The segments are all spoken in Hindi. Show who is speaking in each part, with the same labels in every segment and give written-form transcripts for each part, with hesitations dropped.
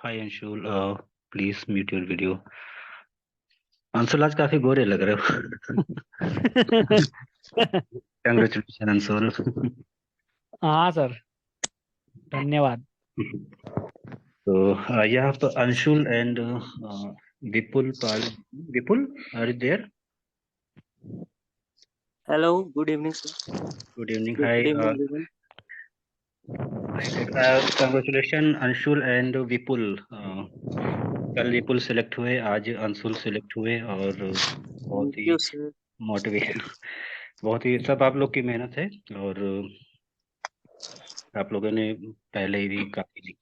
Speaker 1: Hi Anshul, please mute your video. Anshul आज काफी गोरे लग रहे हो। कंग्रेचुलेशन अंशुल।
Speaker 2: हाँ सर, धन्यवाद।
Speaker 1: तो यहाँ पर Anshul and Vipul Pal. Vipul, are you there?
Speaker 3: Hello, good evening, sir.
Speaker 1: Good evening,
Speaker 3: Good
Speaker 1: hi.
Speaker 3: evening, everyone.
Speaker 1: Congratulation Anshul and Vipul. कल विपुल सिलेक्ट हुए, आज अंशुल सिलेक्ट हुए, और बहुत
Speaker 3: Thank
Speaker 1: he
Speaker 3: you, sir.
Speaker 1: Motivation, बहुत ही सब आप लोग की मेहनत है। और आप लोगों ने पहले भी काफी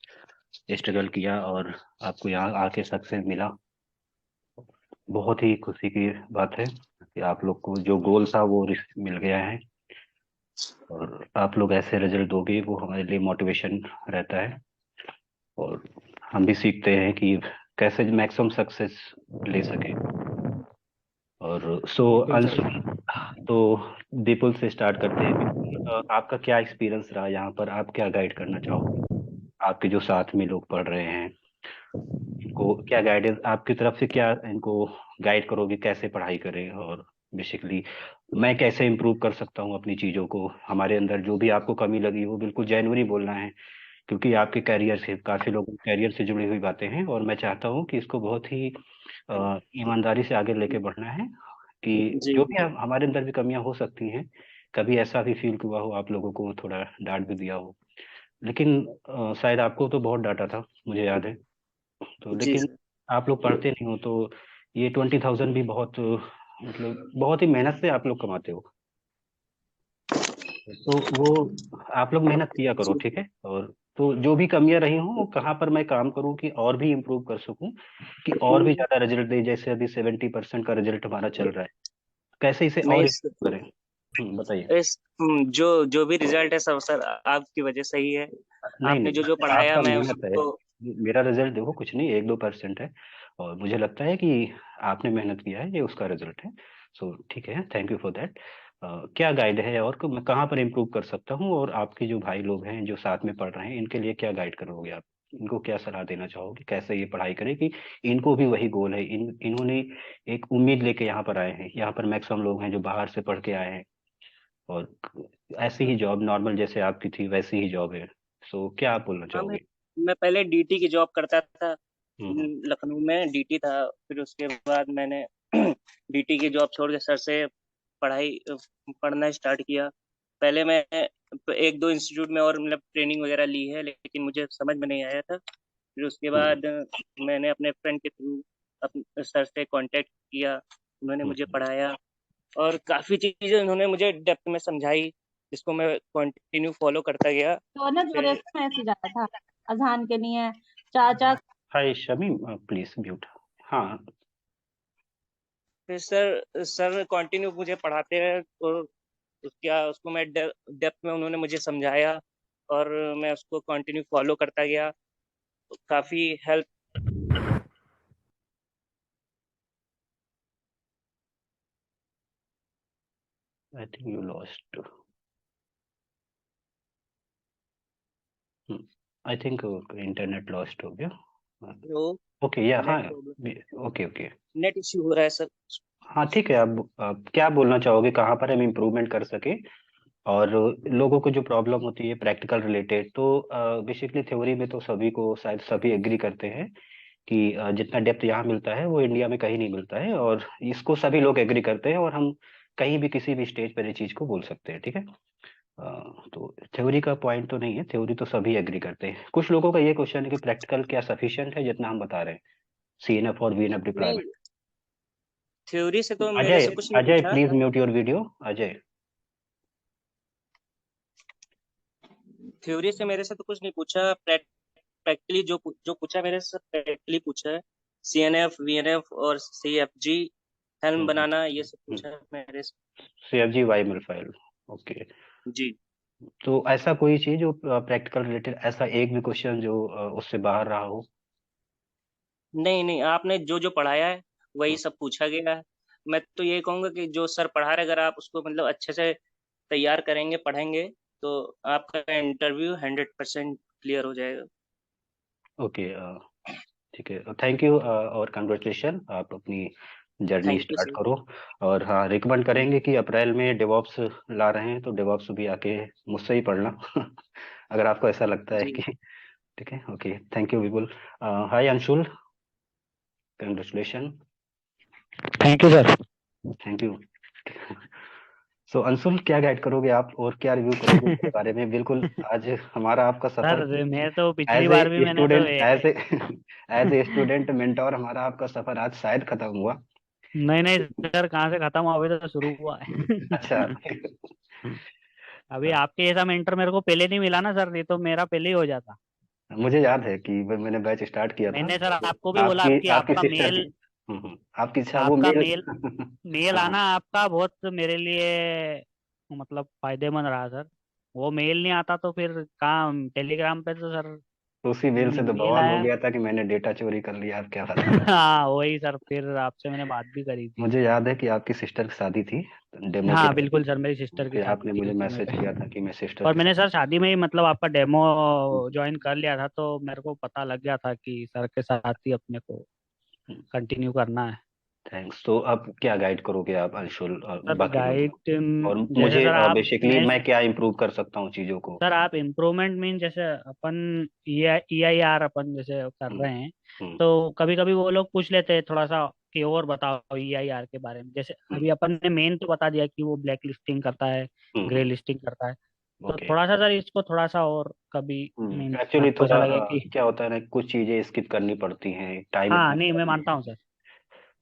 Speaker 1: स्ट्रगल किया और आपको यहाँ आके सक्सेस मिला। बहुत ही खुशी की बात है कि आप लोग को जो गोल था वो मिल गया है, और आप लोग ऐसे रिजल्ट दोगे वो हमारे लिए मोटिवेशन रहता है। और हम भी सीखते हैं कि कैसे मैक्सिमम सक्सेस ले सके। और सो
Speaker 2: बिल्कुल सर।
Speaker 1: अंशु, तो विपुल से स्टार्ट करते हैं। विपुल, आपका क्या एक्सपीरियंस रहा यहाँ पर? आप क्या गाइड करना चाहोगे? आपके जो साथ में लोग पढ़ रहे हैं, इनको क्या गाइडेंस आपकी तरफ से, क्या इनको गाइड करोगे कैसे पढ़ाई करें? और बेसिकली मैं कैसे इम्प्रूव कर सकता हूँ अपनी चीज़ों को? हमारे अंदर जो भी आपको कमी लगी वो बिल्कुल जेन्युइनली बोलना है, क्योंकि आपके करियर से, काफ़ी लोगों के करियर से जुड़ी हुई बातें हैं, और मैं चाहता हूँ कि इसको बहुत ही ईमानदारी से आगे लेके बढ़ना है। कि
Speaker 3: जी,
Speaker 1: जो भी हमारे अंदर भी कमियां हो सकती हैं, कभी ऐसा भी फील हुआ हो आप लोगों को थोड़ा डांट भी दिया हो, लेकिन शायद आपको तो बहुत डांटा था, मुझे याद है। तो
Speaker 3: जी
Speaker 1: लेकिन
Speaker 3: सर।
Speaker 1: आप लोग पढ़ते नहीं हो, तो ये 20,000 भी बहुत, मतलब बहुत ही मेहनत से आप लोग कमाते हो। तो वो आप लोग मेहनत किया करो,
Speaker 3: जी,
Speaker 1: ठीक है? और तो जो भी कमियां रही हों, वो कहाँ पर मैं काम करूं कि और भी इम्प्रूव कर सकूं, कि और भी
Speaker 3: हम्म,
Speaker 1: ज्यादा रिजल्ट दे। जैसे अभी 70% का रिजल्ट हमारा चल रहा है, कैसे इसे
Speaker 3: नहीं
Speaker 1: और
Speaker 3: सर।
Speaker 1: इम्प्रूव करें? बताइए।
Speaker 3: जो जो भी रिजल्ट है सब सर आपकी वजह से ही है।
Speaker 1: नहीं
Speaker 3: आपने
Speaker 1: नहीं,
Speaker 3: जो जो पढ़ाया
Speaker 1: आपका
Speaker 3: मैं
Speaker 1: मेहनत है।
Speaker 3: उसको।
Speaker 1: मेरा रिजल्ट देखो कुछ नहीं, 1-2% है, और मुझे लगता है कि आपने मेहनत किया है, ये उसका रिजल्ट है। सो ठीक है, थैंक यू फॉर दैट। क्या गाइड है और मैं कहाँ पर इम्प्रूव कर सकता हूँ? और आपके जो भाई लोग हैं जो साथ में पढ़ रहे हैं, इनके लिए क्या गाइड करोगे आप? इनको क्या सलाह देना चाहोगे, कैसे ये पढ़ाई करें कि इनको भी वही गोल है? इन्होंने एक उम्मीद लेके यहाँ पर आए हैं। यहाँ पर मैक्सिमम लोग हैं जो बाहर से पढ़ के आए हैं, और ऐसी ही जॉब नॉर्मल जैसे आपकी थी वैसी ही जॉब है। सो क्या आप बोलना
Speaker 3: हाँ, मैं
Speaker 1: चाहोगे?
Speaker 3: मैं पहले डीटी की जॉब करता था।
Speaker 1: हम्म।
Speaker 3: लखनऊ में डीटी था। फिर उसके बाद मैंने डीटी की जॉब छोड़ के सर से पढ़ाई पढ़ना स्टार्ट किया। पहले मैं एक दो इंस्टीट्यूट में और मतलब ट्रेनिंग वगैरह ली है, लेकिन मुझे समझ में नहीं आया था। फिर उसके
Speaker 1: हम्म।
Speaker 3: बाद मैंने अपने फ्रेंड के थ्रू अपने सर से कांटेक्ट किया। उन्होंने मुझे
Speaker 1: हम्म।
Speaker 3: पढ़ाया और काफ़ी चीज़ें उन्होंने मुझे डेप्थ में समझाई, जिसको मैं कंटिन्यू फॉलो करता गया।
Speaker 4: तो ना
Speaker 3: फिर
Speaker 4: जोरे से मैसेज आया था अजहान के लिए चाचा।
Speaker 1: हाय शमीम, प्लीज म्यूट। हाँ।
Speaker 3: फिर सर सर कंटिन्यू मुझे पढ़ाते हैं, और उसको मैं डेप्थ में उन्होंने मुझे समझाया, और मैं उसको कंटिन्यू फॉलो करता गया। काफ़ी help.
Speaker 1: I think you lost. I think internet lost हो गया।
Speaker 3: वो
Speaker 1: ओके, या हाँ।
Speaker 3: Net problem,
Speaker 1: okay okay.
Speaker 3: Net issue हो रहा है सर।
Speaker 1: हाँ ठीक है, अब क्या बोलना चाहोगे कहाँ पर हम इम्प्रूवमेंट कर सके? और लोगों को जो प्रॉब्लम होती है प्रैक्टिकल रिलेटेड, तो बेसिकली थ्योरी में तो सभी को, शायद सभी एग्री करते हैं कि जितना डेप्थ यहाँ मिलता है वो इंडिया में कहीं नहीं मिलता है, और इसको सभी लोग एग्री करते हैं, और हम कहीं भी किसी भी स्टेज पर ये चीज को बोल सकते हैं, ठीक है? तो थ्योरी का पॉइंट तो नहीं है, थ्योरी तो सभी एग्री करते हैं। कुछ लोगों का ये क्वेश्चन है कि प्रैक्टिकल क्या सफिशिएंट है जितना हम बता रहे हैं, सीएनएफ और वीएनएफ
Speaker 3: नहीं,
Speaker 1: डिप्लॉयमेंट?
Speaker 3: थ्योरी से तो मेरे
Speaker 1: अजय,
Speaker 3: से कुछ नहीं
Speaker 1: अजय
Speaker 3: पूछा।
Speaker 1: Please mute your video, Ajay.
Speaker 3: Theory से मेरे से तो कुछ नहीं पूछा। प्रैक्टिकली जो पूछा मेरे से प्रैक्टिकली पूछा है। सीएनएफ, वीएनएफ और सीएफजी, हेल्म बनाना, ये सब पूछा है मेरे से।
Speaker 1: CFG ymail file. ओके।
Speaker 3: जी।
Speaker 1: तो ऐसा कोई चीज जो प्रैक्टिकल रिलेटेड, ऐसा एक भी क्वेश्चन जो उससे बाहर रहा हो?
Speaker 3: नहीं नहीं, आपने जो जो पढ़ाया है वही सब पूछा गया है। मैं तो ये कहूँगा कि जो सर पढ़ा रहे, अगर आप उसको मतलब अच्छे से तैयार करेंगे, पढ़ेंगे, तो आपका इंटरव्यू 100% क्लियर हो जाएगा।
Speaker 1: ओके। ठीक है, थैंक यू और कंग्रेचुलेशन, आप अपनी journey
Speaker 3: thank you
Speaker 1: start
Speaker 3: sir.
Speaker 1: करो। और हाँ, रिकमेंड करेंगे कि अप्रैल में डेवॉप्स ला रहे हैं, तो डेवॉप्स भी आके मुझसे ही पढ़ना अगर आपको ऐसा लगता है
Speaker 3: जी
Speaker 1: कि ठीक है। Okay, thank you Vipul. Hi Anshul, congratulation.
Speaker 2: Thank you sir.
Speaker 1: Thank you. So Anshul, क्या गाइड करोगे आप और क्या रिव्यू करोगे मेरे बारे में? बिल्कुल, आज हमारा आपका सफर
Speaker 2: सर मैं तो पिछली
Speaker 1: एज
Speaker 2: बार भी
Speaker 1: ए
Speaker 2: मैंने तो
Speaker 1: student, as a student mentor, हमारा आपका सफर आज शायद खत्म हुआ।
Speaker 2: नहीं नहीं सर, कहाँ से खत्म हुआ, अभी तो शुरू हुआ
Speaker 1: अच्छा।
Speaker 2: है। अभी आपके जैसा मेंटर मेरे को पहले नहीं मिला ना सर, नहीं तो मेरा पहले ही हो जाता।
Speaker 1: मुझे याद है कि मैंने बैच स्टार्ट किया था
Speaker 2: मैंने सर
Speaker 1: तो
Speaker 2: आपको भी बोला
Speaker 1: आपकी
Speaker 2: कि
Speaker 1: आपकी
Speaker 2: आपका
Speaker 1: सिस्टर
Speaker 2: मेल,
Speaker 1: थी। आपकी अच्छा वो
Speaker 2: आपका
Speaker 1: मेल
Speaker 2: मेल मेल
Speaker 1: हाँ,
Speaker 2: आना आपका बहुत मेरे लिए मतलब फायदेमंद रहा सर। वो मेल नहीं आता तो फिर काम टेलीग्राम पे तो सर
Speaker 1: तो उसी मेल से तो
Speaker 2: मेल
Speaker 1: बवाल हो
Speaker 2: आया।
Speaker 1: गया था कि मैंने डेटा चोरी कर लिया, अब क्या बता।
Speaker 2: हाँ वही सर, फिर आपसे मैंने बात भी करी थी।
Speaker 1: मुझे याद है कि आपकी सिस्टर की शादी थी, डेमो के
Speaker 2: हाँ
Speaker 1: टाइम
Speaker 2: बिल्कुल सर, मेरी सिस्टर की
Speaker 1: फिर
Speaker 2: शादी
Speaker 1: आपने
Speaker 2: थी
Speaker 1: मुझे
Speaker 2: उस समय
Speaker 1: मैसेज
Speaker 2: पे।
Speaker 1: किया था कि मैं सिस्टर
Speaker 2: और
Speaker 1: के
Speaker 2: मैंने
Speaker 1: साथ।
Speaker 2: सर शादी में ही मतलब आपका डेमो ज्वाइन कर लिया था, तो मेरे को पता लग गया था कि सर के साथ ही अपने को कंटिन्यू करना है।
Speaker 1: थैंक्स। तो अब क्या गाइड करोगे आप अंशुल और
Speaker 2: सर
Speaker 1: बाकी लोगों
Speaker 2: गाइड,
Speaker 1: को? और
Speaker 2: जैसे
Speaker 1: मुझे
Speaker 2: सर आप
Speaker 1: बेसिकली
Speaker 2: मैं
Speaker 1: मैं क्या इम्प्रूव कर सकता हूँ चीजों को?
Speaker 2: सर आप इम्प्रूवमेंट मीन जैसे अपन EIR अपन जैसे कर
Speaker 1: हम्म
Speaker 2: रहे हैं,
Speaker 1: हम्म
Speaker 2: तो कभी कभी वो लोग पूछ लेते हैं थोड़ा सा कि और बताओ EIR के बारे में। जैसे
Speaker 1: हम्म
Speaker 2: अभी अपन ने मेन तो बता दिया कि वो ब्लैक लिस्टिंग करता है, ग्रे
Speaker 1: हम्म
Speaker 2: लिस्टिंग करता है। तो
Speaker 1: ओके।
Speaker 2: थोड़ा सा सर इसको थोड़ा सा और कभी मीन्स
Speaker 1: एक्चुअली
Speaker 2: आपको ऐसा
Speaker 1: थोड़ा
Speaker 2: लगे कि
Speaker 1: क्या होता है ना, कुछ चीजें स्किप करनी पड़ती हैं, टाइम
Speaker 2: हाँ
Speaker 1: इतना
Speaker 2: नहीं मैं
Speaker 1: कम
Speaker 2: मानता
Speaker 1: है।
Speaker 2: हूँ सर,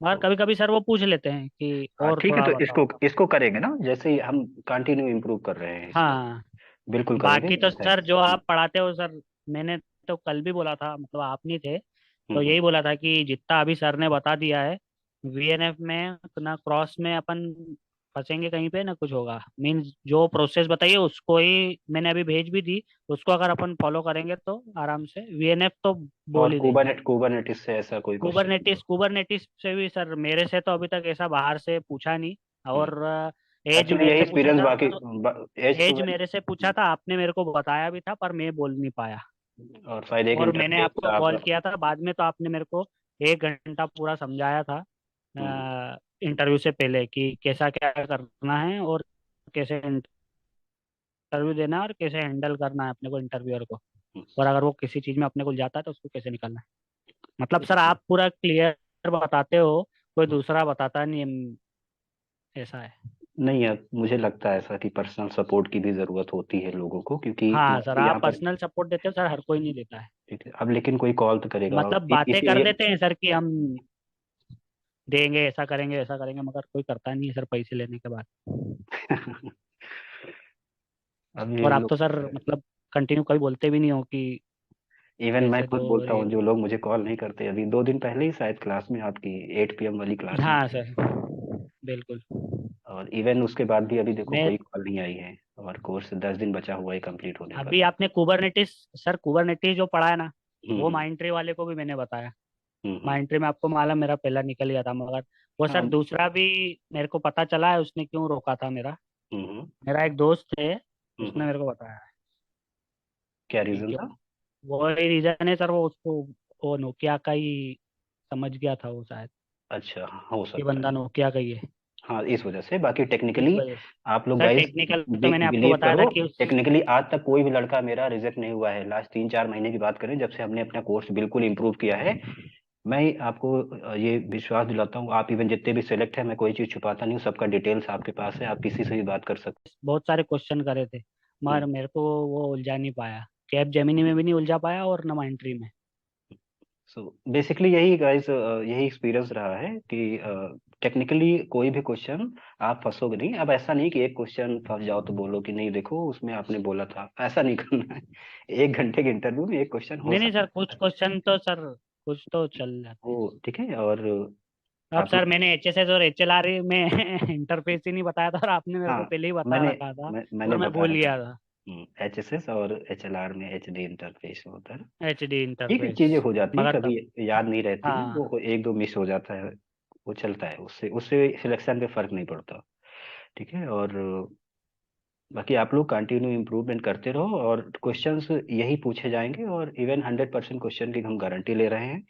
Speaker 2: मगर
Speaker 1: तो
Speaker 2: कभी कभी सर वो पूछ लेते हैं कि
Speaker 1: हाँ
Speaker 2: और
Speaker 1: ठीक है,
Speaker 2: थोड़ा
Speaker 1: तो
Speaker 2: बताओ।
Speaker 1: इसको इसको करेंगे ना, जैसे ही हम कंटिन्यू इम्प्रूव कर रहे हैं इसको।
Speaker 2: हाँ
Speaker 1: बिल्कुल करेंगे।
Speaker 2: बाकी तो सर
Speaker 1: थैंक्स।
Speaker 2: जो आप पढ़ाते हो सर, मैंने तो कल भी बोला था, मतलब आप नहीं थे तो
Speaker 1: हम्म
Speaker 2: यही बोला था कि जितना अभी सर ने बता दिया है VNF में ना क्रॉस में अपन फंसेंगे कहीं पे ना कुछ होगा। मीन्स जो प्रोसेस बताइए उसको ही मैंने अभी भेज भी दी, उसको अगर अपन फॉलो करेंगे तो आराम से VNF तो बोल
Speaker 1: और
Speaker 2: ही देंगे।
Speaker 1: कुबरनेटिस से ऐसा कोई क्वेश्चन?
Speaker 2: कुबरनेटिस से भी सर मेरे से तो अभी तक ऐसा बाहर से पूछा नहीं। और एज
Speaker 1: एक्चुअली यही
Speaker 2: मेरे से पूछा
Speaker 1: एक्सपीरियंस
Speaker 2: था
Speaker 1: बाकी
Speaker 2: तो
Speaker 1: एज टू
Speaker 2: एज मेरे से पूछा था, आपने मेरे को बताया भी था पर मैं बोल नहीं पाया।
Speaker 1: और शायद एक
Speaker 2: और मैंने
Speaker 1: इंटरफेस
Speaker 2: आपको
Speaker 1: था
Speaker 2: कॉल
Speaker 1: आपका।
Speaker 2: किया था बाद में, तो आपने मेरे को 1 घंटा पूरा समझाया था
Speaker 1: हम्म
Speaker 2: इंटरव्यू से पहले कि कैसा क्या करना है और कैसे इंटरव्यू देना है और कैसे हैंडल करना है अपने को इंटरव्यूअर को।
Speaker 1: हम्म,
Speaker 2: और अगर वो किसी चीज में अपने को जाता है तो उसको कैसे निकालना है। मतलब सर आप पूरा क्लियर बताते हो, कोई दूसरा बताता नहीं ऐसा है।
Speaker 1: नहीं यार, मुझे लगता है ऐसा कि पर्सनल सपोर्ट की भी जरूरत होती है लोगों को, क्योंकि
Speaker 2: हाँ सर
Speaker 1: यहाँ
Speaker 2: आप
Speaker 1: पर
Speaker 2: पर्सनल सपोर्ट देते हो सर, हर कोई नहीं देता है।
Speaker 1: ठीक है, अब लेकिन कोई कॉल तो करेगा और
Speaker 2: मतलब बातें कर
Speaker 1: इसीलिए
Speaker 2: देते हैं सर कि हम देंगे, ऐसा करेंगे, मगर कोई करता नहीं है सर पैसे लेने के बाद।
Speaker 1: अब ये
Speaker 2: और आप
Speaker 1: लोग,
Speaker 2: तो सर मतलब कंटिन्यू कभी बोलते भी नहीं हो कि
Speaker 1: इवन मैं
Speaker 2: पैसे
Speaker 1: खुद
Speaker 2: दो
Speaker 1: बोलता हूँ,
Speaker 2: ये।
Speaker 1: जो लोग मुझे कॉल नहीं करते, अभी 2 दिन पहले ही शायद क्लास में आपकी 8 PM वाली क्लास में
Speaker 2: हाँ
Speaker 1: थे।
Speaker 2: सर बिल्कुल।
Speaker 1: और इवन उसके बाद भी अभी देखो
Speaker 2: मैं
Speaker 1: कोई कॉल नहीं आई है, और कोर्स 10 दिन बचा हुआ है कंप्लीट होने का।
Speaker 2: अभी आपने कुबरनेटिस, सर कुबरनेटिस जो पढ़ा है ना, वो
Speaker 1: हम्म
Speaker 2: माइंड ट्री वाले को भी मैंने बताया।
Speaker 1: हम्म
Speaker 2: माइंड ट्री में आपको मालूम मेरा पहला निकल गया था, मगर वो सर
Speaker 1: हाँ
Speaker 2: दूसरा भी मेरे को पता चला है उसने क्यों रोका था मेरा।
Speaker 1: हम्म
Speaker 2: मेरा एक दोस्त है, उसने
Speaker 1: हम्म
Speaker 2: मेरे को बताया है
Speaker 1: क्या
Speaker 2: कि
Speaker 1: रीजन
Speaker 2: क्यों।
Speaker 1: था?
Speaker 2: वो ही रीजन है सर, वो उसको वो नोकिया का ही समझ गया था वो शायद,
Speaker 1: अच्छा, हो
Speaker 2: ये
Speaker 1: सकता
Speaker 2: बंदा
Speaker 1: है।
Speaker 2: नोकिया का ही है,
Speaker 1: हाँ, इस वजह से। बाकी
Speaker 2: इस
Speaker 1: टेक्निकली
Speaker 2: वजह से।
Speaker 1: आप लोग
Speaker 2: सर
Speaker 1: गाइस
Speaker 2: टेक्निकल तो मैंने आपको
Speaker 1: बिलीव
Speaker 2: बताया था
Speaker 1: करो,
Speaker 2: कि उस
Speaker 1: टेक्निकली आज तक कोई भी लड़का मेरा रिजेक्ट नहीं हुआ है। लास्ट 3-4 महीने की बात करें, जब से हमने अपना कोर्स बिल्कुल इम्प्रूव किया है, मैं आपको ये विश्वास दिलाता हूँ, आप इवन जितने भी सिलेक्ट है, मैं कोई चीज छुपाता नहीं हूँ, सबका डिटेल्स आपके पास है, आप किसी से भी बात कर सकते
Speaker 2: बहुत सारे क्वेश्चन करे थे,
Speaker 1: हैं।
Speaker 2: मगर मेरे को वो उलझा नहीं पाया। कैप जेमिनी में भी नहीं उलझा पाया और न माइंट्री में।
Speaker 1: सो बेसिकली यही गाइस, यही एक्सपीरियंस रहा है कि टेक्निकली कोई भी क्वेश्चन आप फंसोगे नहीं। अब ऐसा नहीं कि एक क्वेश्चन फंस जाओ तो बोलो कि नहीं देखो उसमें आपने बोला था, ऐसा नहीं करना है। 1 घंटे के इंटरव्यू में एक क्वेश्चन हो
Speaker 2: नहीं नहीं
Speaker 1: सकता
Speaker 2: सर, कुछ
Speaker 1: है।
Speaker 2: क्वेश्चन तो सर कुछ तो चल जाते
Speaker 1: वो
Speaker 2: हैं।
Speaker 1: ठीक है। और
Speaker 2: अब
Speaker 1: आप
Speaker 2: सर
Speaker 1: लोग,
Speaker 2: मैंने HSS और HLR में इंटरफेस ही नहीं बताया था और आपने मेरे
Speaker 1: हाँ
Speaker 2: को पहले ही बता
Speaker 1: मैंने
Speaker 2: रखा था
Speaker 1: मैंने
Speaker 2: और मैं
Speaker 1: बता
Speaker 2: भूल
Speaker 1: रखा
Speaker 2: गया
Speaker 1: है।
Speaker 2: था।
Speaker 1: HSS और HLR में HD इंटरफेस होता है।
Speaker 2: HD
Speaker 1: ठीक है,
Speaker 2: इंटरफेस,
Speaker 1: चीजें हो जाती हैं,
Speaker 2: मगर
Speaker 1: कभी
Speaker 2: तब
Speaker 1: याद नहीं रहती हैं,
Speaker 2: हाँ
Speaker 1: वो एक दो मिस हो जाता है, वो चलता है, उससे उससे सिलेक्शन पे फर्क नहीं पड़ता। ठीक है। और बाकी आप लोग कंटिन्यू इम्प्रूवमेंट करते रहो, और क्वेश्चंस यही पूछे जाएंगे, और इवन 100% क्वेश्चन की हम गारंटी ले रहे हैं